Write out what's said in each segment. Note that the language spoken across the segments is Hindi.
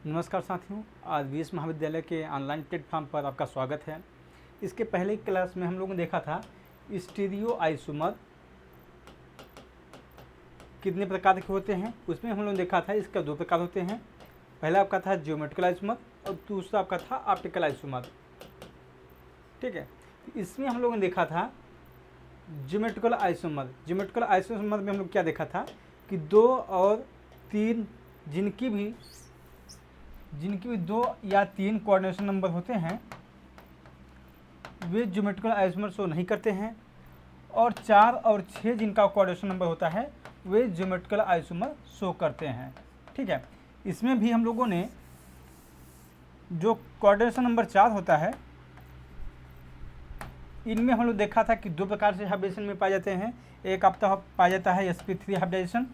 नमस्कार साथियों, आज बीएस महाविद्यालय के ऑनलाइन प्लेटफॉर्म पर आपका स्वागत है। इसके पहले क्लास में हम लोगों ने देखा था स्टीरियो आइसोमर कितने प्रकार के होते हैं। उसमें हम लोगों ने देखा था इसका दो प्रकार होते हैं। पहला आपका था ज्योमेट्रिकल आइसोमर और दूसरा आपका था ऑप्टिकल आइसोमर। ठीक है, इसमें हम लोगों ने देखा था ज्योमेट्रिकल आइसोमर। ज्योमेट्रिकल आइसोमर में हम लोग क्या देखा था कि 2 और 3 जिनकी भी 2 या 3 कोऑर्डिनेशन नंबर होते हैं वे ज्योमेट्रिकल आइसोमर शो नहीं करते हैं, और 4 और 6 जिनका कोऑर्डिनेशन नंबर होता है वे ज्योमेट्रिकल आइसोमर शो करते हैं। ठीक है, इसमें भी हम लोगों ने जो कोऑर्डिनेशन नंबर 4 होता है इनमें हम लोग देखा था कि 2 प्रकार से हाइब्रिडेशन में पाए जाते हैं। एक आपका पाया जाता है sp3 हाइब्रिडेशन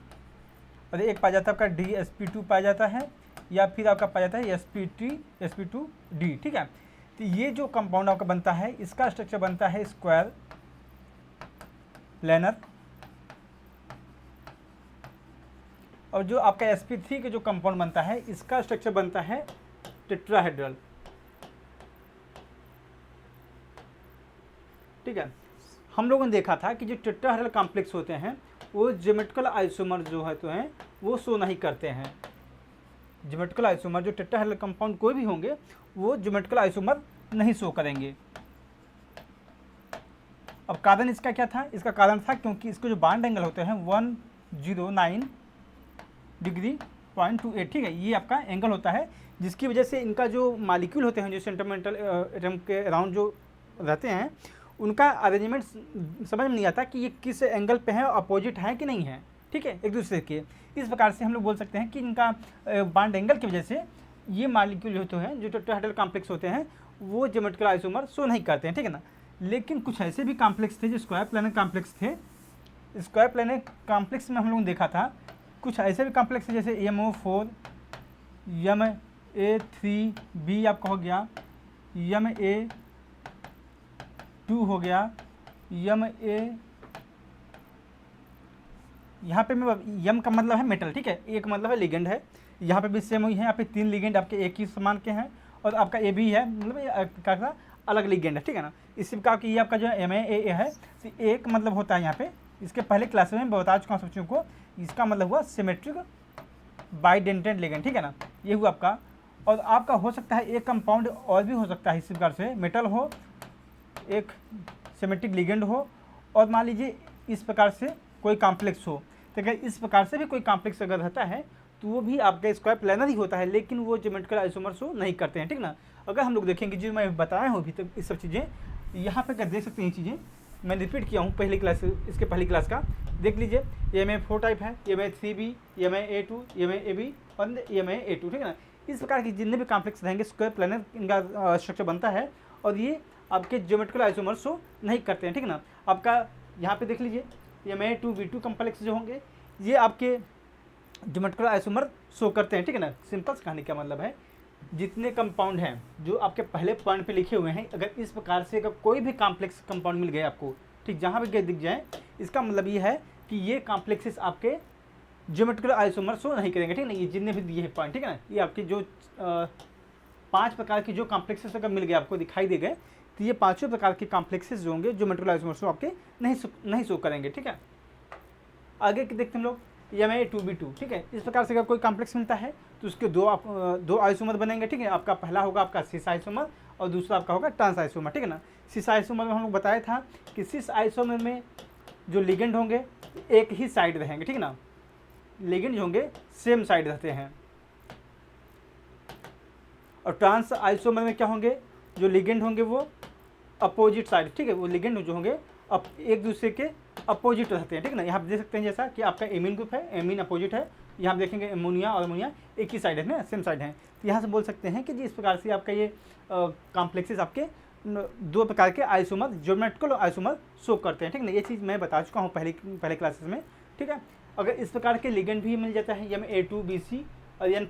और एक पाया जाता है आपका dsp2 पाया जाता है, या फिर आपका पाया जाता है sp2d। ठीक है, तो ये जो कंपाउंड आपका बनता है इसका स्ट्रक्चर बनता है स्क्वायर प्लेनर, और जो आपका sp3 के जो कंपाउंड बनता है इसका स्ट्रक्चर बनता है टेट्राहेड्रल। ठीक है, हम लोगों ने देखा था कि जो टेट्राहेड्रल कॉम्प्लेक्स होते हैं वो ज्योमेट्रिकल आइसोमर जो है तो हैं वो शो नहीं करते हैं। ज्योमेट्रिकल आइसोमर जो टेट्राहेड्रल कंपाउंड कोई भी होंगे वो ज्योमेट्रिकल आइसोमर नहीं शो करेंगे। अब कारण इसका क्या था? इसका कारण था क्योंकि इसके जो बॉन्ड एंगल होते हैं 109 डिग्री 0.28। ठीक है, ये आपका एंगल होता है जिसकी वजह से इनका जो मॉलिक्यूल होते हैं जो सेंटिमेंटल एटम के अराउंड जो रहते हैं उनका अरेंजमेंट समझ में नहीं आता कि ये किस एंगल पे है, अपोजिट है कि नहीं है। ठीक है, एक दूसरे के। इस प्रकार से हम लोग बोल सकते हैं कि इनका बॉन्ड एंगल की वजह से ये मॉलिक्यूल होते हैं जो टेट्राहेड्रल कॉम्प्लेक्स होते हैं वो ज्योमेट्रिकल आइसोमर शो नहीं करते हैं। ठीक है ना, लेकिन कुछ ऐसे भी कॉम्प्लेक्स थे जो स्क्वायर प्लेनर कॉम्प्लेक्स थे। स्क्वायर प्लेनर कॉम्प्लेक्स में हम लोगों ने देखा था कुछ ऐसे भी कॉम्प्लेक्स थे जैसे MO4, MA3B आपका हो गया, MA2 हो गया, MA, यहाँ पे मैं यम का मतलब है मेटल। ठीक है, एक मतलब है लिगेंड है। यहाँ पे भी सेम वही है, यहाँ पे 3 लिगेंड आपके एक ही समान के हैं, और आपका ए भी है, मतलब क्या अलग लिगेंड है। ठीक है ना, इसी प्रकार की ये आपका जो MAA है तो एक मतलब होता है यहाँ पे, इसके पहले क्लास में बता चुका हूँ बच्चों को, इसका मतलब हुआ सिमेट्रिक बाइडेंटेड लिगेंड। ठीक है ना, ये हुआ आपका। और आपका हो सकता है एक कंपाउंड और भी हो सकता है इसी प्रकार से, मेटल हो, एक सिमेट्रिक लिगेंड हो, और मान लीजिए इस प्रकार से कोई कॉम्प्लेक्स हो। तो अगर इस प्रकार से भी कोई कॉम्प्लेक्स अगर रहता है तो वो भी आपका स्क्वायर प्लेनर ही होता है, लेकिन वो ज्योमेट्रिकल आइसोमर शो नहीं करते हैं। ठीक ना, अगर हम लोग देखेंगे जो मैं बताया हूँ अभी तक इस सब चीज़ें यहाँ पे कर देख सकते हैं। ये चीज़ें मैं रिपीट किया हूँ पहली क्लास, इसके पहली क्लास का देख लीजिए। MA4 टाइप है, MA3B, MA2, MAB और MA2। ठीक है ना, इस प्रकार के जितने भी कॉम्प्लेक्स रहेंगे स्क्वायर प्लेनर इनका स्ट्रक्चर बनता है, और ये आपके ज्योमेट्रिकल आइसोमर शो नहीं करते हैं। ठीक है ना, आपका यहाँ पे देख लीजिए MA2B2 कॉम्प्लेक्स जो होंगे ये आपके ज्योमेट्रिकल आइसोमर शो करते हैं। ठीक है ना, सिंपल कहने का मतलब है जितने कंपाउंड हैं जो आपके पहले पॉइंट पे लिखे हुए हैं, अगर इस प्रकार से अगर कोई भी कॉम्प्लेक्स कंपाउंड मिल गए आपको, ठीक, जहाँ भी दिख जाए, इसका मतलब ये है कि ये कॉम्प्लेक्सेस आपके ज्योमेट्रिकल आइसोमर शो नहीं करेंगे। ठीक है ना, ये जितने भी दिए हैं पॉइंट, ठीक है ना, ये आपके जो 5 प्रकार की जो कॉम्प्लेक्सेस अगर मिल गए आपको दिखाई दे गए तो ये 5 प्रकार के कॉम्प्लेक्सेस जो होंगे ज्योमेट्रिकल आइसोमर शो आपके नहीं शो करेंगे। ठीक है, आगे के देखते हैं हम लोग MA2B2। ठीक है, इस प्रकार से अगर कोई कॉम्प्लेक्स मिलता है तो उसके दो आइसोमर बनेंगे। ठीक है, आपका पहला होगा आपका सिस आइसोमर और दूसरा आपका होगा ट्रांस आइसोमर। ठीक है ना, सिस आइसोमर में हम लोग बताया था कि सिस आइसोमर में जो लिगेंड होंगे एक ही साइड रहेंगे। ठीक है ना, लिगेंड जो होंगे सेम साइड रहते हैं। और ट्रांस आइसोमर में क्या होंगे, जो लिगेंड होंगे वो अपोजिट साइड। ठीक है, वो लिगेंड जो होंगे अब एक दूसरे के अपोजिट रहते हैं। ठीक है ना, यहाँ देख सकते हैं जैसा कि आपका एमीन ग्रुप है, एमीन अपोजिट है, यहाँ देखेंगे एमोनिया और अमोनिया एक ही साइड है ना, सेम साइड है। तो यहाँ से बोल सकते हैं कि जी इस प्रकार से आपका ये कॉम्प्लेक्सेस आपके 2 प्रकार के आइसोमर ज्योमेट्रिकल आइसोमर शो करते हैं। ठीक है ना, ये चीज़ मैं बता चुका हूँ पहले क्लासेस में। ठीक है, अगर इस प्रकार के लिगेंड भी मिल जाता है MA2BC और N+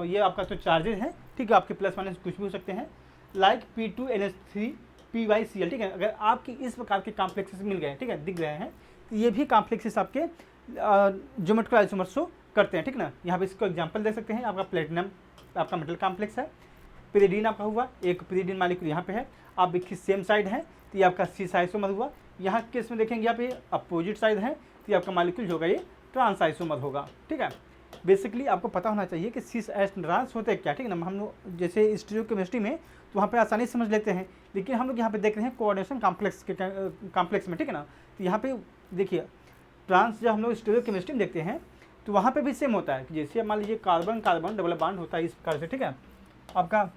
ये आपका तो चार्जेज हैं। ठीक है, आपके प्लस माइनस कुछ भी हो सकते हैं, लाइक P2NH3 PyCl। ठीक है, अगर आपकी इस प्रकार के कॉम्प्लेक्सेस मिल गए, ठीक है, दिख रहे हैं, तो ये भी कॉम्प्लेक्सेस आपके ज्योमेट्रिकल आइसोमर शो करते हैं, ठीक ना। यहाँ पे इसको एग्जांपल दे सकते हैं, आपका प्लेटिनम आपका मेटल कॉम्प्लेक्स है, पिरिडीन आपका हुआ, एक पिरिडीन मालिक्यूल यहाँ पे है, आप देखिए सेम साइड है तो ये आपका सिस आइसोमर हुआ। यहाँ केस में देखेंगे यहाँ पे अपोजिट साइड है तो ये आपका मालिक्यूल होगा ये ट्रांस आइसोमर होगा, ठीक है। बेसिकली आपको पता होना चाहिए कि सिस एंड ट्रांस होते हैं क्या, ठीक है ना। हम लोग जैसे स्टीरियोकेमिस्ट्री में तो वहाँ पे आसानी से समझ लेते हैं, लेकिन हम लोग यहाँ पे देख रहे हैं कोऑर्डिनेशन कॉम्प्लेक्स में, ठीक है ना। तो यहाँ पे देखिए ट्रांस जब हम लोग स्टीरियोकेमिस्ट्री में देखते हैं तो वहाँ पे भी सेम होता है कि जैसे मान लीजिए कार्बन कार्बन डबल बॉन्ड होता है इस प्रकार से, ठीक है। आपका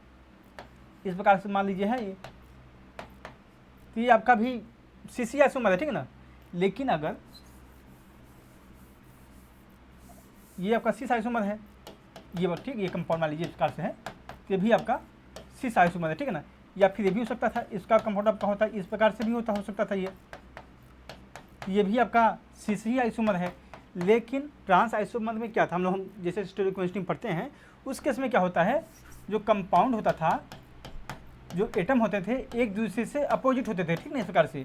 इस प्रकार से मान लीजिए है ये, तो ये आपका भी सीसी आइसोमर है, ठीक है ना। लेकिन अगर ये आपका सिस आइसोमर है, ये ठीक, ये कंपाउंड मान लीजिए इस प्रकार से है, ये भी आपका सिस आइसोमर है, ठीक है ना। या फिर ये भी हो सकता था, इसका कंपाउंड आपका होता है इस प्रकार से भी होता हो सकता था, ये भी आपका सिस ही आइसोमर है। लेकिन ट्रांस आइसोमर में क्या था, हम लोग जैसे स्टीरियोकेमिस्ट्री में पढ़ते हैं उस केस में क्या होता है, जो कंपाउंड होता था, जो एटम होते थे एक दूसरे से अपोजिट होते थे, ठीक ना, इस प्रकार से,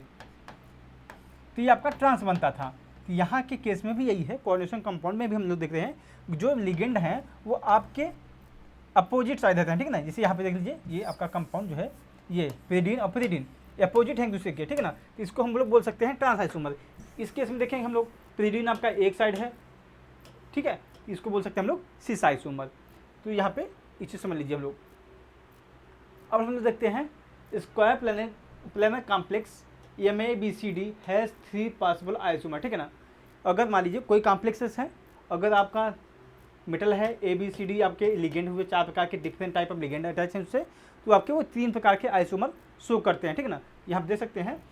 तो ये आपका ट्रांस बनता था। तो यहाँ के केस में भी यही है, कोऑर्डिनेशन कंपाउंड में भी हम लोग देख रहे हैं जो लिगेंड हैं वो आपके अपोजिट साइड रहते हैं, ठीक है ना। जैसे यहाँ पे देख लीजिए ये आपका कंपाउंड जो है ये पिरिडीन और पिरिडीन अपोजिट है एक दूसरे के, ठीक है ना। तो इसको हम लोग बोल सकते हैं ट्रांस आइसोमर। इस केस में देखेंगे हम लोग पिरिडीन आपका एक साइड है, ठीक है, इसको बोल सकते हैं हम लोग सिस आइसोमर। तो यहाँ पे इस चीज़ समझ लीजिए हम लोग। अब हम लोग देखते हैं square planar complex MABCD has 3 possible isomer, ठीक है ना। अगर मान लीजिए कोई कॉम्प्लेक्सेस हैं, अगर आपका मेटल है ABCD आपके लिगेंड हुए 4 प्रकार के different type of ligand attach हैं उससे, तो आपके वो 3 प्रकार के आइसोमर शो करते हैं, ठीक है ना। यहाँ आप देख सकते हैं,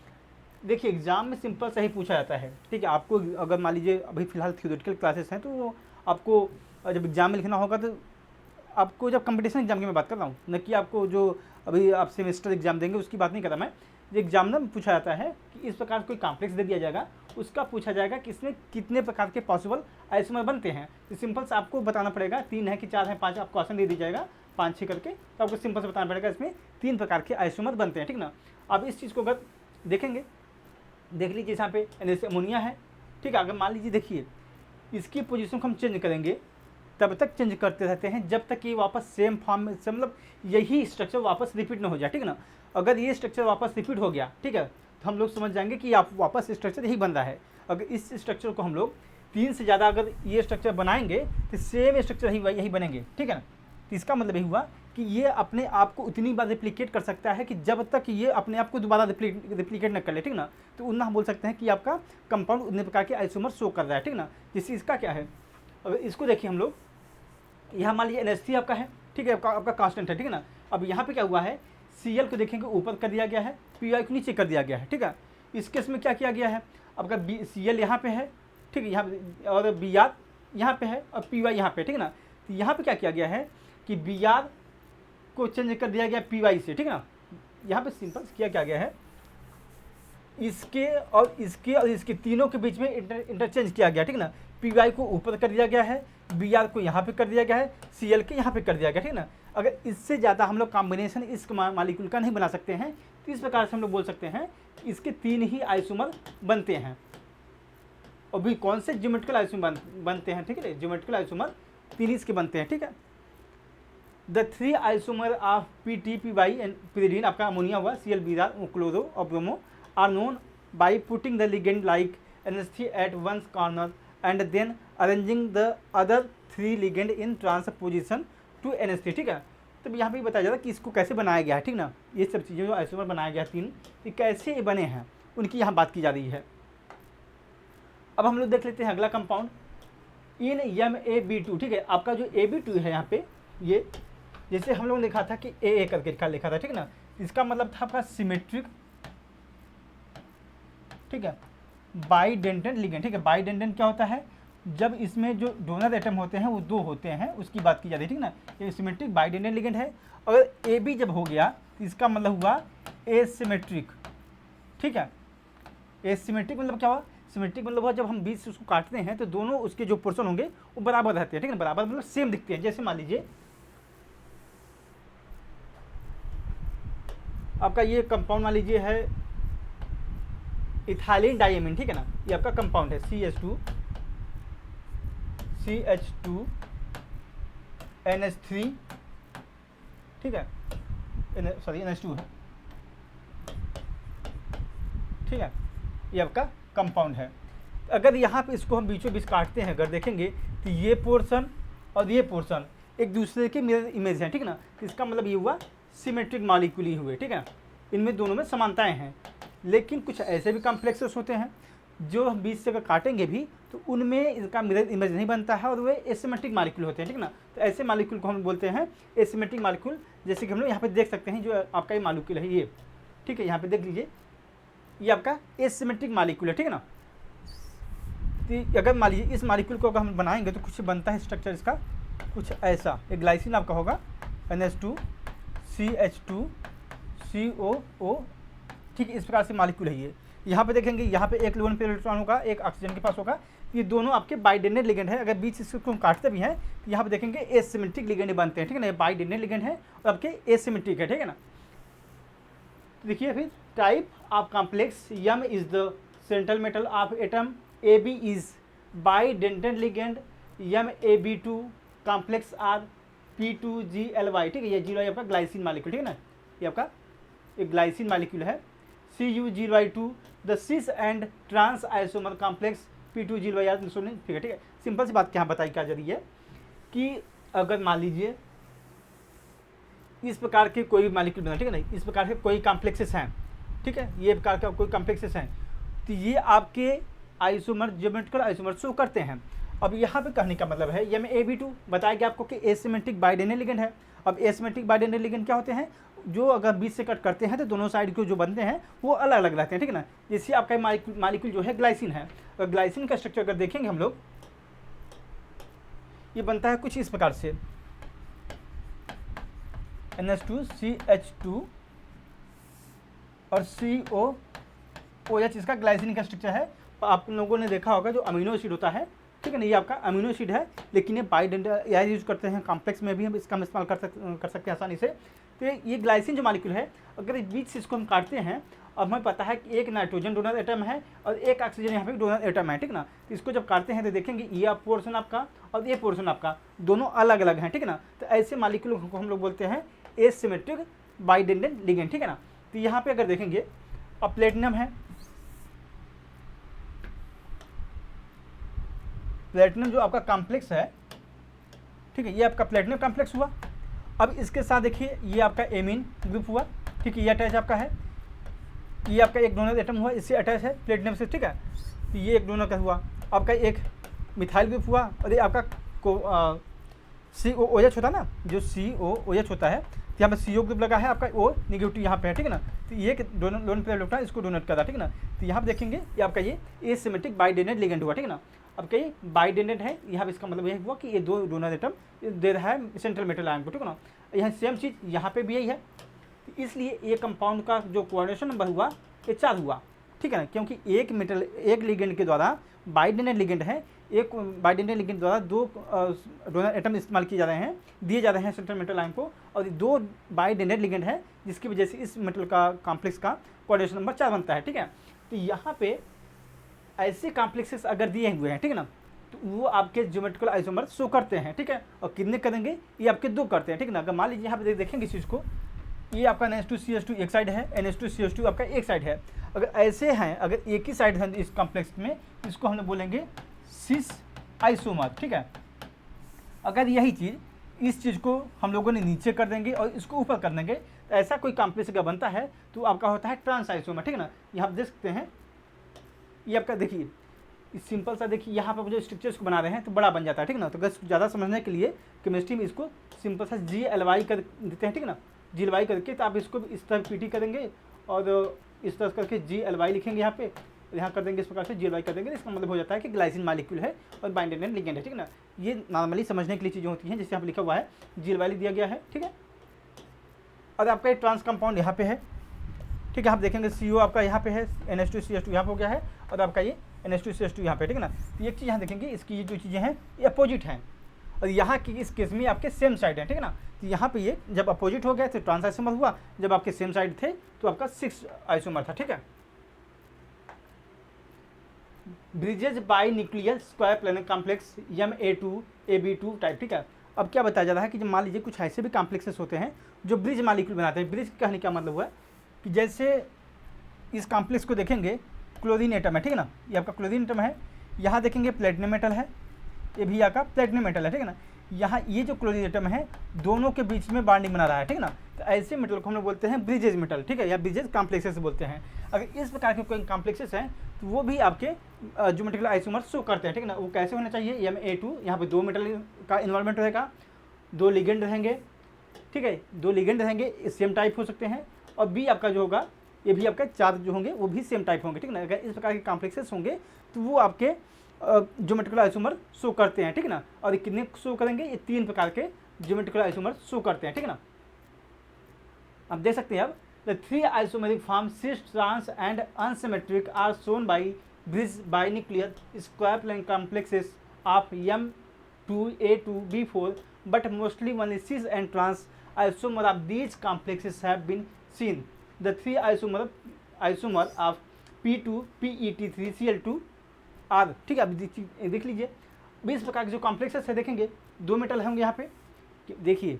देखिए एग्जाम में सिंपल से ही पूछा जाता है, ठीक है। आपको अगर मान लीजिए अभी फिलहाल थ्योरेटिकल क्लासेस हैं तो आपको जब एग्जाम में लिखना होगा तो आपको जब कंपटीशन एग्जाम की मैं बात कर रहा हूँ, न कि आपको जो अभी आप सेमेस्टर एग्जाम देंगे उसकी बात नहीं कर रहा मैं। जो एग्जाम में पूछा जाता है कि इस प्रकार कोई कॉम्प्लेक्स दे दिया जाएगा, उसका पूछा जाएगा कि इसमें कितने प्रकार के पॉसिबल आइसोमर बनते हैं। तो सिंपल से आपको बताना पड़ेगा 3 है कि 4 है 5, आपको ऑप्शन दे दिया जाएगा 5-6 करके, तो आपको सिंपल से बताना पड़ेगा इसमें 3 प्रकार के आइसोमर बनते हैं, ठीक ना। अब इस चीज़ को अगर देखेंगे, देख लीजिए यहाँ पे अमोनिया है, ठीक है। अगर मान लीजिए देखिए इसकी पोजीशन को हम चेंज करेंगे तब तक चेंज करते रहते हैं जब तक ये वापस सेम फॉर्म में से, मतलब यही स्ट्रक्चर वापस रिपीट ना हो जाए, ठीक है ना। अगर ये स्ट्रक्चर वापस रिपीट हो गया, ठीक है, तो हम लोग समझ जाएंगे कि आप वापस स्ट्रक्चर यही बन रहा है। अगर इस स्ट्रक्चर को हम लोग 3 से ज़्यादा अगर ये स्ट्रक्चर बनाएंगे तो सेम स्ट्रक्चर यही बनेंगे, ठीक है ना। तो इसका मतलब यही हुआ कि ये अपने आप को उतनी बार रिप्लिकेट कर सकता है कि जब तक ये अपने आप को दोबारा रिप्लिकेट न कर ले, ठीक ना। तो उतना हम बोल सकते हैं कि आपका कंपाउंड उतने प्रकार के आइसोमर शो कर रहा है, ठीक ना। जैसे इसका क्या है, अगर इसको देखिए हम लोग, यहाँ मान लीजिए NH3 आपका है, ठीक है, आपका कांस्टेंट है, ठीक है ना। अब यहाँ पे क्या हुआ है, Cl को देखेंगे ऊपर कर दिया गया है, Py को नीचे कर दिया गया है, ठीक है। इस केस में क्या किया गया है, आपका Cl यहाँ पे है, ठीक है, यहाँ और Br यहाँ पे है और Py यहाँ पे, ठीक है ना। तो यहाँ पे क्या किया गया है कि Br को चेंज कर दिया गया Py से, ठीक है ना। यहाँ पे सिंपल किया क्या गया है, इसके और इसके तीनों के बीच में इंटरचेंज किया गया, ठीक है ना। Py को ऊपर कर दिया गया है, Br को यहाँ पे कर दिया गया है, Cl के यहाँ पे कर दिया गया, ठीक है ना। अगर इससे ज़्यादा हम लोग कॉम्बिनेशन इस मालिक्यूल का नहीं बना सकते हैं तो इस प्रकार से हम लोग बोल सकते हैं इसके 3 ही आइसोमर बनते हैं। और भी कौन से ज्योमेट्रिकल आइसोमर बनते हैं, ठीक है, ज्योमेट्रिकल आइसोमर 3 इसके बनते हैं, ठीक है। The 3 isomer of PTPy and pyridine, आपका अमोनिया हुआ, Cl Br क्लोरो और bromo, are known by putting the ligand like NH3 at one corner and then arranging the other 3 ligand in trans position to NH3, ठीक है। तो यहाँ पे बताया जा रहा है कि इसको कैसे बनाया गया है, ठीक ना। ये सब चीज़ें जो आइसोमर बनाया गया 3, ये कैसे बने हैं उनकी यहाँ बात की जा रही है। अब हम लोग देख लेते हैं अगला कंपाउंड इन MAB2, ठीक है। आपका जो AB2 है यहाँ पे, ये जैसे हम लोगों ने लिखा था कि AA करके लिखा था, ठीक है ना। इसका मतलब था आपका सिमेट्रिक, ठीक है, बाइडेंडेंट लिगेंड, ठीक है। बाइडेंडेंट क्या होता है, जब इसमें जो डोनर एटम होते हैं वो 2 होते हैं, उसकी बात की जाती है, ठीक ना। ये सिमेट्रिक बाइडेंडेंट लिगेंड है। अगर AB जब हो गया तो इसका मतलब हुआ एसिमेट्रिक, ठीक है। एसिमेट्रिक मतलब क्या हुआ, सिमेट्रिक मतलब हुआ जब हम बीच से उसको काटते हैं तो दोनों उसके जो पोर्शन होंगे वो बराबर रहते हैं, ठीक है। बराबर मतलब सेम दिखते हैं। जैसे मान लीजिए आपका ये कंपाउंड मान लीजिए है इथाइलिन डाइमीन, ठीक है ना। ये आपका कंपाउंड है CH2NH3, ठीक है, सॉरी NH2 है, ठीक है, ये आपका कंपाउंड है। अगर यहाँ पे इसको हम बीचों बीच काटते हैं, अगर देखेंगे तो ये पोर्शन और ये पोर्शन एक दूसरे के मिरर इमेज हैं, ठीक है ना। तो इसका मतलब ये हुआ सिमेट्रिक मॉलिक्यूल ही हुए, ठीक है, इनमें दोनों में समानताएं हैं। लेकिन कुछ ऐसे भी कॉम्प्लेक्सेस होते हैं जो हम बीच से अगर काटेंगे भी तो उनमें इसका मिरर इमेज नहीं बनता है और वे एसिमेट्रिक मॉलिक्यूल होते हैं, ठीक है ना। तो ऐसे मॉलिक्यूल को हम बोलते हैं एसिमेट्रिक मॉलिक्यूल। जैसे कि हम लोग यहाँ पे देख सकते हैं, जो आपका ये मॉलिक्यूल है ये, ठीक है, यहाँ पे देख लीजिए, ये आपका एसिमेट्रिक मॉलिक्यूल है, ठीक है ना। तो अगर मान लीजिए इस मॉलिक्यूल को अगर हम बनाएंगे तो कुछ बनता है स्ट्रक्चर इसका कुछ ऐसा, एक ग्लाइसिन आपका होगा NH2 CH2 COO, ठीक है, इस प्रकार से मॉलिक्यूल है ये। यहाँ पे देखेंगे, यहाँ पे एक लोन पे इलेक्ट्रॉन होगा, एक ऑक्सीजन के पास होगा, ये दोनों आपके बाइडेंडेड लिगेंड है। अगर बीच इसको हम काटते भी हैं तो यहाँ पे देखेंगे एसिमेट्रिक लिगेंड बनते हैं, ठीक है ना। ये बाइडेंडेड लिगेंड है और आपके एसिमेट्रिक है, ठीक है ना। देखिए फिर type of complex M is the central metal of atom, AB is bidentate ligand, MAB2 complex are P2GLY, ठीक है, ये GLY आपका ग्लाइसिन मॉलिक्यूल, ठीक है ना, ये आपका एक ग्लाइसिन मॉलिक्यूल है। CuGLY2 the cis and trans isomer complex P2GLY, ठीक है। सिंपल सी बात क्या बताई क्या जरूरी है कि अगर मान लीजिए इस प्रकार के कोई भी मॉलिक्यूल बना, ठीक है ना, इस प्रकार के कोई कॉम्प्लेक्सेस हैं, ठीक है, ये प्रकार का कोई कॉम्प्लेक्सेस हैं, तो ये आपके आइसोमर ज्योमेट्रिकल आइसोमर शो करते हैं। अब यहाँ पे कहने का मतलब है, MAB2 बताया गया आपको कि एसिमेट्रिक बाइडेंडेड लिगेंड है। अब एसिमेट्रिक बाइडेंडेड लिगेंड क्या होते हैं, जो अगर बीच से कट करते हैं तो दोनों साइड को जो बनते हैं वो अलग अलग रहते हैं, ठीक है ना। जैसे आपका मॉलिक्यूल जो है ग्लाइसिन है, और ग्लाइसिन का स्ट्रक्चर अगर देखेंगे हम लोग, ये बनता है कुछ इस प्रकार से, NH2 CH2 और COOH, इसका ग्लाइसिन का स्ट्रक्चर है। आप लोगों ने देखा होगा जो अमीनो एसिड होता है, ठीक है ना, ये आपका अमीनो एसिड है, लेकिन ये बाइडेंडेड या यूज करते हैं कॉम्प्लेक्स में भी हम इसका इस्तेमाल कर सकते हैं आसानी से। तो ये ग्लाइसिन जो मॉलिक्यूल है, अगर बीच से इसको हम काटते हैं, अब हमें पता है कि एक नाइट्रोजन डोनर एटम है और एक ऑक्सीजन यहाँ पे डोनर एटम है, ठीक ना। तो इसको जब काटते हैं तो देखेंगे ये पोर्शन आपका और ये पोर्शन आपका दोनों अलग अलग हैं, ठीक है ना। तो ऐसे मॉलिक्यूल को हम लोग बोलते हैं एसिमेट्रिक बाइडेंडेड लिगेंड, ठीक है ना। तो यहाँ पे अगर देखेंगे, अब प्लेटिनम है, प्लेटिनम जो आपका कॉम्प्लेक्स है, ठीक है, ये आपका प्लेटिनम कॉम्प्लेक्स हुआ। अब इसके साथ देखिए ये आपका एमीन ग्रुप हुआ, ठीक है, ये अटैच आपका है, ये आपका एक डोनर एटम हुआ, इससे अटैच है प्लेटिनम से, ठीक है। तो ये एक डोनर का हुआ, आपका एक मिथाइल ग्रुप हुआ, और ये आपका COOH होता है ना, जो COOH होता है, तो यहाँ पर CO ग्रुप लगा है, आपका O निगेटिव यहाँ पे है, ठीक है ना। तो ये लोन पे इलेक्ट्रॉन इसको डोनेट कर रहा है, ठीक है ना। तो यहाँ पर देखेंगे ये आपका ये एसिमेट्रिक बाइडेंडेड लिगेंड हुआ, ठीक है ना। अब कई बाइडेंडेड है, यहाँ पे इसका मतलब यह हुआ कि ये दो डोनर एटम दे रहा है सेंट्रल मेटल आयन को, ठीक है ना। यहाँ सेम चीज़ यहाँ पे भी यही है, तो इसलिए ये कंपाउंड का जो कोऑर्डिनेशन नंबर हुआ ये 4 हुआ, ठीक है ना, क्योंकि एक मेटल एक लिगेंड के द्वारा बाइडेंडेड लिगेंड है, एक बाइडेंडेड लिगेंड द्वारा दो डोनर एटम इस्तेमाल किए जा रहे हैं, दिए जा रहे हैं सेंट्रल मेटल आयन को, और दो बाइडेंडेड लिगेंड है जिसकी वजह से इस मेटल का कॉम्प्लेक्स का कोऑर्डिनेशन नंबर 4 बनता है, ठीक है। तो यहाँ पे ऐसे कॉम्प्लेक्सेस अगर दिए हुए हैं, ठीक है ना, तो वो आपके ज्योमेट्रिकल आइसोमर शो करते हैं, ठीक है। और कितने करेंगे, ये आपके 2 करते हैं, ठीक है ना। अगर मान लीजिए यहाँ पे देखेंगे इस चीज़ को, ये आपका NH2CH2 एक साइड है, NH2CH2 आपका एक साइड है। अगर ऐसे हैं, अगर एक ही साइड है इस कॉम्प्लेक्स में, इसको हम लोग बोलेंगे सिस आइसोमर, ठीक है। अगर यही चीज़ इस चीज़ को हम लोगों ने नीचे कर देंगे और इसको ऊपर कर देंगे, तो ऐसा कोई कॉम्प्लेक्स अगर बनता है तो आपका होता है ट्रांस आइसोमर, ठीक है ना। यहाँ आप देख सकते हैं, ये आपका देखिए सिंपल सा, देखिए यहाँ पर मुझे स्ट्रक्चर्स को बना रहे हैं तो बड़ा बन जाता है, ठीक है ना। तो अगर ज़्यादा समझने के लिए केमिस्ट्री में इसको सिंपल सा GLY कर देते हैं, ठीक है ना, GLY करके, तो आप इसको इस तरह PT करेंगे और इस तरह करके GLY लिखेंगे यहाँ पे, यहाँ कर देंगे इस प्रकार से GLY कर देंगे। इसका मतलब हो जाता है कि ग्लाइसिन मॉलिक्यूल है और बाइडेंडेड लिगेंड है, ठीक है ना। ये नॉर्मली समझने के लिए चीज़ें होती हैं, जैसे यहाँ पर लिखा हुआ है GLY लिख दिया गया है, ठीक है। और आपका एक ट्रांस कंपाउंड यहाँ पे है, ठीक है, आप देखेंगे CO आपका यहाँ पे है, NH2CH2 यहाँ पे हो गया है, और आपका ये NH2CH2 यहाँ पे, ठीक है ना। तो एक चीज़ यहाँ देखेंगे, इसकी ये जो चीज़ें हैं ये अपोजिट हैं, और यहाँ की इस केस में आपके सेम साइड है, ठीक है ना। तो यहाँ पे ये जब अपोजिट हो गया तो ट्रांस आइसोमर हुआ, जब आपके सेम साइड थे तो आपका 6 आइसोमर था, ठीक है। Bridges by nuclear square planet complex MA2 AB2 type, ठीक है। अब क्या बताया जा रहा है कि जब मान लीजिए कुछ ऐसे भी कॉम्प्लेक्सेस होते हैं जो ब्रिज मालिक्यूल बनाते हैं। ब्रिज कहने का मतलब हुआ कि जैसे इस कॉम्प्लेक्स को देखेंगे, क्लोरीन एटम है, ठीक है ना, ये आपका क्लोरीन एटम है, यहाँ देखेंगे प्लेटिनम मेटल है, ये भी आपका प्लेटिनम मेटल है, ठीक है ना। यहाँ ये जो क्लोरीन एटम है दोनों के बीच में बॉन्डिंग बना रहा है, ठीक है ना। तो ऐसे मेटल को हम लोग बोलते हैं ब्रिजेज मेटल, ठीक है, या ब्रिजेज कॉम्प्लेक्सेस बोलते हैं। अगर इस प्रकार के कोई कॉम्प्लेक्सेस हैं तो वो भी आपके ज्योमेट्रिकल आइसोमर शो करते हैं, ठीक है ना। वो कैसे होना चाहिए, MA2, यहाँ पे 2 मेटल का इन्वॉल्वमेंट रहेगा, 2 लिगेंड रहेंगे, ठीक है, 2 लिगेंड रहेंगे, सेम टाइप हो सकते हैं। और बी आपका जो होगा, ये भी आपका चार्ज जो होंगे वो भी सेम टाइप होंगे, ठीक है ना। अगर इस प्रकार के कॉम्प्लेक्सेस होंगे तो वो आपके ज्योमेट्रिकल आइसोमर शो करते हैं, ठीक है ना। और ये कितने शो करेंगे, ये 3 प्रकार के ज्योमेट्रिकल आइसोमर शो करते हैं, ठीक है ना। आप देख सकते हैं अब the 3 isomeric form cis, trans and unsymmetric are shown by bridge binuclear square plane complexes of M2A2B4, but mostly only cis and trans isomer of these complexes have been seen. The 3 isomer of P2 PET3 Cl2 R, ठीक है। अब देख लीजिए 20 प्रकार के जो कॉम्प्लेक्सेस है, देखेंगे 2 मेटल होंगे यहाँ पे, देखिए।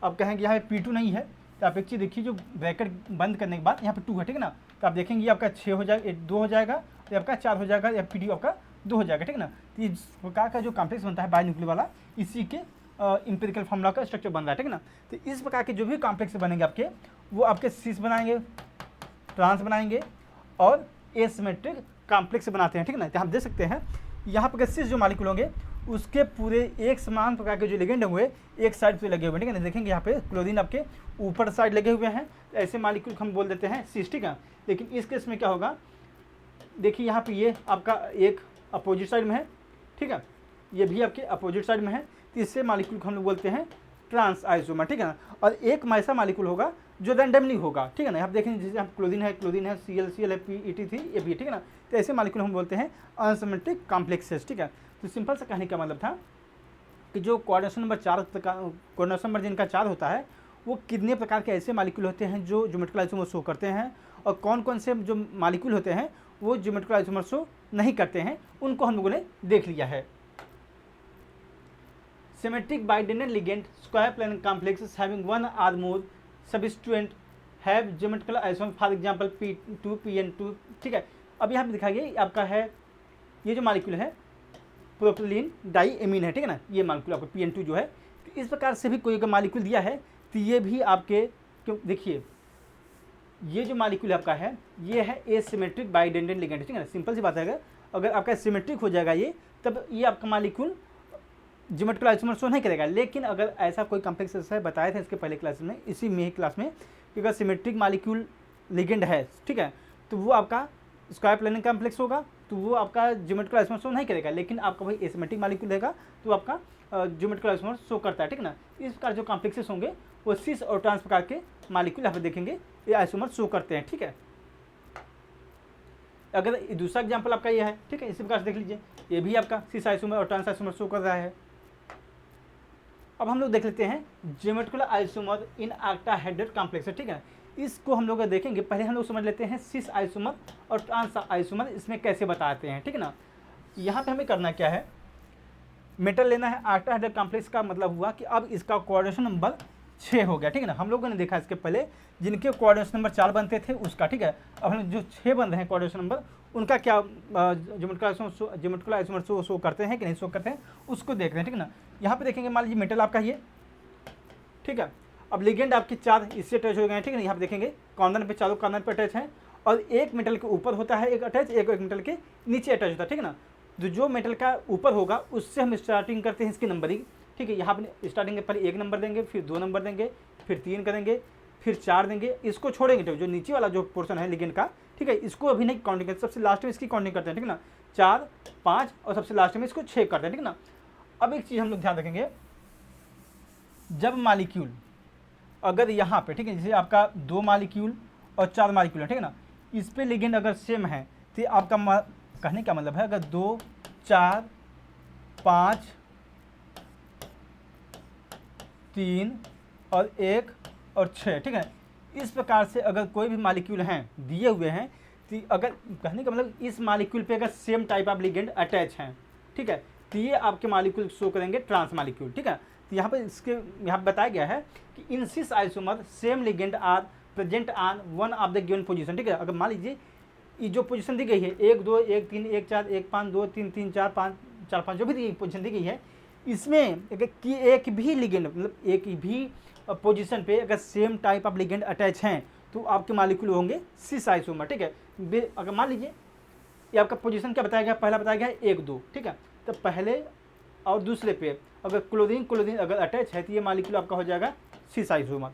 अब कहेंगे यहाँ पे P2 नहीं है तो आप एक चीज़ देखिए, जो ब्रैकेट बंद करने के बाद यहाँ पे 2 है, ठीक है ना। तो आप देखेंगे ये आपका 6 हो जाएगा, 2 हो जाएगा, तो आपका 4 हो जाएगा, या P2 आपका 2 हो जाएगा, ठीक है ना। तो इस प्रकार का जो कॉम्प्लेक्स बनता है बाई न्यूक्लियर वाला, इसी के इंपेरिकल फार्मूला का स्ट्रक्चर बन रहा है, ठीक है ना। तो इस प्रकार के जो भी कॉम्प्लेक्स बनेंगे आपके, वो आपके सिस बनाएंगे, ट्रांस बनाएंगे और एसिमेट्रिक कॉम्प्लेक्स बनाते हैं, ठीक है ना। तो हम देख सकते हैं यहाँ पर सिस जो मालिक्यूल होंगे उसके पूरे एक समान प्रकार के जो लिगेंड हुए एक साइड पे लगे हुए हैं, ठीक है ना। देखेंगे यहाँ पे क्लोरीन आपके ऊपर साइड लगे हुए हैं, ऐसे मालिक्यूल हम बोल देते हैं सिस, ठीक है। लेकिन इस केस में क्या होगा, देखिए यहाँ पे ये आपका एक अपोजिट साइड में है, ठीक है, ये भी आपके अपोजिट साइड में है। तीसरे मालिक्यूल को हम लोग बोलते हैं ट्रांस आइसोमर, ठीक है ना। और एक ऐसा मालिक्यूल होगा जो रैंडमली होगा, ठीक है ना। आप देखेंगे जैसे आप क्लोरीन है Cl है, PET3 ये भी, ठीक है ना। तो ऐसे मालिक्यूल हम बोलते हैं अनसिमेट्रिक कॉम्प्लेक्सेस, ठीक है। तो सिंपल सा कहने का मतलब था कि जो कोऑर्डिनेशन नंबर 4 कोऑर्डिनेशन नंबर जिनका 4 होता है, वो कितने प्रकार के ऐसे मालिक्यूल होते हैं जो ज्योमेट्रिकल आइसोमर शो करते हैं, और कौन कौन से जो मालिक्यूल होते हैं वो ज्योमेट्रिकल आइसोमर शो नहीं करते हैं, उनको हम लोगों ने देख लिया है। Symmetric bidentate ligand square plane complexes having 1 or more substituent have geometrical isomer, for example P2 PN2, ठीक है। अब यहाँ पे दिखाइए आपका है ये जो मालिक्यूल है प्रोपिलीन डाईएमीन है, ठीक है ना। ये मालिक्यूल आपका PN2 जो है, तो इस प्रकार से भी कोई अगर मालिक्यूल दिया है तो ये भी आपके, क्यों देखिए ये जो मालिक्यूल आपका है ये है एसिमेट्रिक बाइडेंडल लिगेंड, ठीक है ना। सिंपल सी बात है, अगर आपका सिमेट्रिक हो जाएगा ये, तब ये आपका मालिक्यूल ज्योमेट्रिकल आइसोमर शो नहीं करेगा। लेकिन अगर ऐसा कोई कॉम्प्लेक्स है, बताया था इसके पहले क्लास में, इसी में ही क्लास में, कि अगर सिमेट्रिक मालिक्यूल लिगेंड है, ठीक है, तो वो आपका स्क्वायर प्लेन कॉम्प्लेक्स होगा, तो वो आपका ज्योमेट्रिकल आइसोमर शो नहीं करेगा। लेकिन आपका भाई एसिमेट्रिक मालिक्यूल रहेगा तो आपका ज्योमेट्रिकल आइसोमर शो करता है, ठीक है ना। इस प्रकार जो कॉम्प्लेक्सेस होंगे वो सिस और ट्रांस प्रकार के मालिक्यूल यहाँ पे देखेंगे ये आइसोमर शो करते हैं, ठीक है। अगर दूसरा एग्जाम्पल आपका ये है, ठीक है, इसी प्रकार से देख लीजिए, ये भी आपका सिस आइसोमर और ट्रांस आइसोमर शो कर रहा है। अब हम लोग देख लेते हैं geometrical isomer in octahedral complex, ठीक है। इसको हम लोग देखेंगे, पहले हम लोग समझ लेते हैं सिस आइसोमर और ट्रांस आइसोमर इसमें कैसे बताते हैं, ठीक है ना। यहाँ पे हमें करना क्या है, मेटल लेना है। ऑक्टाहेड्रल कॉम्प्लेक्स का मतलब हुआ कि अब इसका कोऑर्डिनेशन नंबर 6 हो गया, ठीक है ना। हम लोगों ने देखा इसके पहले जिनके कोऑर्डिनेशन नंबर 4 बनते थे उसका, ठीक है। अब हम जो 6 बन रहे हैं कोऑर्डिनेशन नंबर, उनका क्या ज्योमेट्रिकल आइसोमर शो करते हैं कि नहीं शो करते हैं, उसको देख रहे हैं, ठीक है ना। यहाँ पे देखेंगे, मान लीजिए मेटल आपका ये, ठीक है। अब लिगेंड आपके 4 इससे अटैच हो गए हैं, ठीक है ना। यहाँ पे देखेंगे कॉर्नर पे, चारों कॉर्नर पे अटैच हैं, और एक मेटल के ऊपर होता है एक अटैच, एक मेटल के नीचे अटैच होता है, ठीक है ना। जो मेटल का ऊपर होगा उससे हम स्टार्टिंग करते हैं इसकी नंबरिंग, ठीक है। यहाँ पे स्टार्टिंग के पहले 1 नंबर देंगे, फिर 2 नंबर देंगे, फिर 3 करेंगे, फिर 4 देंगे, इसको छोड़ेंगे। तो जो नीचे वाला जो पोर्शन है लिगेंड का, ठीक है, इसको अभी नहीं काउंटिंग करते, सबसे लास्ट में इसकी काउंटिंग करते हैं, ठीक है ना। 4, 5 और सबसे लास्ट में इसको 6 करते हैं, ठीक है ना। अब एक चीज़ हम लोग ध्यान रखेंगे, जब मालिक्यूल अगर यहाँ पे, ठीक है, जैसे आपका 2 मालिक्यूल और 4 मालिक्यूल है, ठीक है ना, इस पे लिगेंड अगर सेम है तो आपका कहने का मतलब है अगर 2, 4, 5, 3 और 1 और 6, ठीक है, इस प्रकार से अगर कोई भी मालिक्यूल हैं दिए हुए हैं अगर कहने का मतलब इस मालिक्यूल पे अगर same type of ligand attach हैं, ठीक है, तो ये आपके मालिक्यूल शो करेंगे ट्रांस मालिक्यूल, ठीक है। तो यहाँ पे इसके यहाँ बताया गया है कि in cis isomer same ligand are present on one of the given position, ठीक है। अगर मान लीजिए ये जो पोजीशन दी गई है 1 2 1 3 1 4 1 5 2 3 3 4 5 4 5 जो भी पोजीशन दी गई है, इसमें कि एक भी लिगेंड मतलब एक भी पोजीशन पे अगर same type of ligand attach हैं तो आपके मालिक्यूल होंगे सिस आइसोमर, ठीक है। अगर मान लीजिए ये आपका पोजीशन क्या बताया गया, पहला बताया गया है 1 2, ठीक है। तो पहले और दूसरे पे अगर क्लोरीन अगर अटैच है तो ये मालिक्यूल आपका हो जाएगा सिस आइसोमर।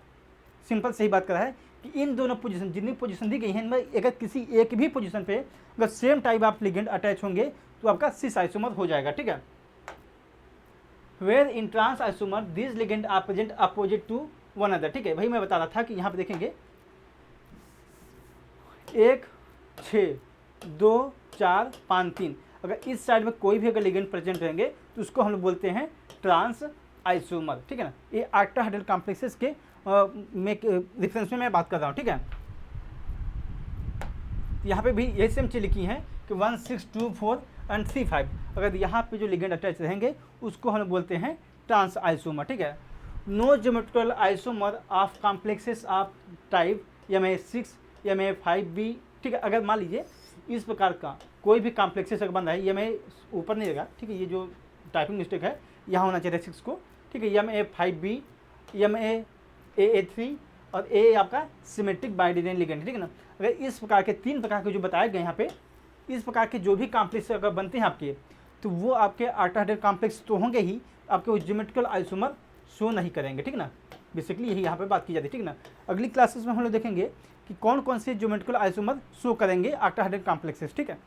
सिंपल सही बात कर रहा है कि इन दोनों पोजीशन जितनी पोजीशन दी गई है इनमें अगर किसी एक भी पोजीशन पे अगर same type of ligand attach होंगे तो आपका सिस आइसोमर हो जाएगा, ठीक है। Where in trans isomer this ligand are present opposite to one other, ठीक है। भाई मैं बता रहा था कि यहाँ पे देखेंगे 1 6 2 4 5 3 अगर इस साइड में कोई भी अगर लिगेंड प्रेजेंट रहेंगे तो उसको हम लोग बोलते हैं ट्रांस आइसोमर, ठीक है ना। ये ऑक्टाहेड्रल कॉम्प्लेक्सेस के रेफरेंस में मैं बात कर रहा हूँ, ठीक है। यहाँ पे भी यही सेम चीज़ लिखी है कि 1 6 2 4 एंड 3 5 अगर यहाँ पे जो लिगेंड अटैच रहेंगे उसको हम बोलते हैं ट्रांस आइसोमर, ठीक है। No geometrical isomer of complexes of type MA6 MA5B, ठीक है। अगर मान लीजिए इस प्रकार का कोई भी कॉम्प्लेक्सेस अगर बन रहा है, MA ऊपर नहीं रहेगा, ठीक है, ये जो टाइपिंग मिस्टेक है यहाँ होना चाहिए 6 को, ठीक है। MA5B MA3 और A आपका सिमेट्रिक बाइडिनेल लिगेंड, ठीक है ना। अगर इस प्रकार के 3 प्रकार के जो बताए गए यहाँ पे, इस प्रकार के जो भी कॉम्प्लेक्स अगर बनते हैं आपके, तो वो आपके ऑक्टाहेड्रल कॉम्प्लेक्स तो होंगे ही, आपके ज्योमेट्रिकल आइसोमर शो नहीं करेंगे, ठीक ना। बेसिकली यही यहाँ पे बात की जाती है, ठीक ना। अगली क्लासेस में हम लोग देखेंगे कि कौन कौन से ज्योमेट्रिकल आइसोमर शो करेंगे ऑक्टाहेड्रल कॉम्प्लेक्सेस, ठीक है।